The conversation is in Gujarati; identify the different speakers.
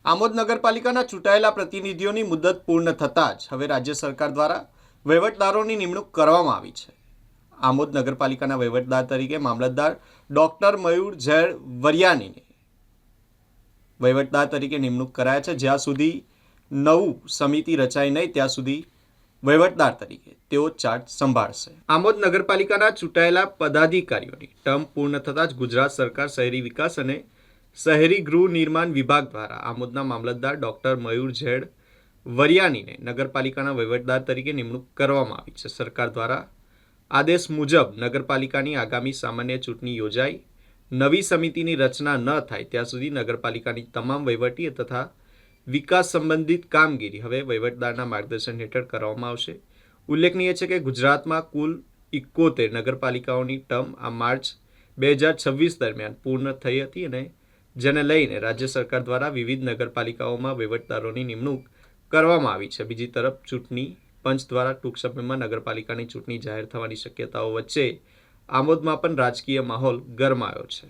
Speaker 1: આમોદ નગરપાલિકાના ચૂંટાયેલા પ્રતિનિધિઓની મુદત પૂર્ણ થતાં જ હવે રાજ્ય સરકાર દ્વારા વહીવટદારોની નિમણૂક કરવામાં આવી છે. આમોદ નગરપાલિકાના વહીવટદાર તરીકે મામલતદાર ડોક્ટર મયુર ઝેડ વરિયાનીને વહીવટદાર તરીકે નિમણૂક કરાયા છે. જ્યાં સુધી નવું સમિતિ રચાય નહીં ત્યાં સુધી વહીવટદાર તરીકે તેઓ ચાર્જ સંભાળશે. આમોદ નગરપાલિકાના ચૂંટાયેલા પદાધિકારીઓની ટર્મ પૂર્ણ થતાં જ ગુજરાત સરકાર શહેરી વિકાસ અને શહેરી ગૃહ નિર્માણ વિભાગ દ્વારા આમોદના મામલતદાર ડોક્ટર મયુર ઝેડ વરિયાનીને નગરપાલિકાના વહીવટદાર તરીકે નિમણૂક કરવામાં આવી છે. સરકાર દ્વારા આદેશ મુજબ નગરપાલિકાની આગામી સામાન્ય ચૂંટણી યોજાઈ નવી સમિતિની રચના ન થાય ત્યાં સુધી નગરપાલિકાની તમામ વહીવટી તથા વિકાસ સંબંધિત કામગીરી હવે વહીવટદારના માર્ગદર્શન હેઠળ કરવામાં આવશે. ઉલ્લેખનીય છે કે ગુજરાતમાં કુલ 71 નગરપાલિકાઓની ટર્મ આ માર્ચ 2026 દરમિયાન પૂર્ણ થઈ હતી અને જેને લઈને રાજ્ય સરકાર દ્વારા વિવિધ નગરપાલિકાઓમાં વહીવટદારોની નિમણૂક કરવામાં આવી છે. બીજી તરફ ચૂંટણી પંચ દ્વારા ટૂંક સમયમાં નગરપાલિકાની ચૂંટણી જાહેર થવાની શક્યતાઓ વચ્ચે આમોદમાં પણ રાજકીય માહોલ ગરમાયો છે.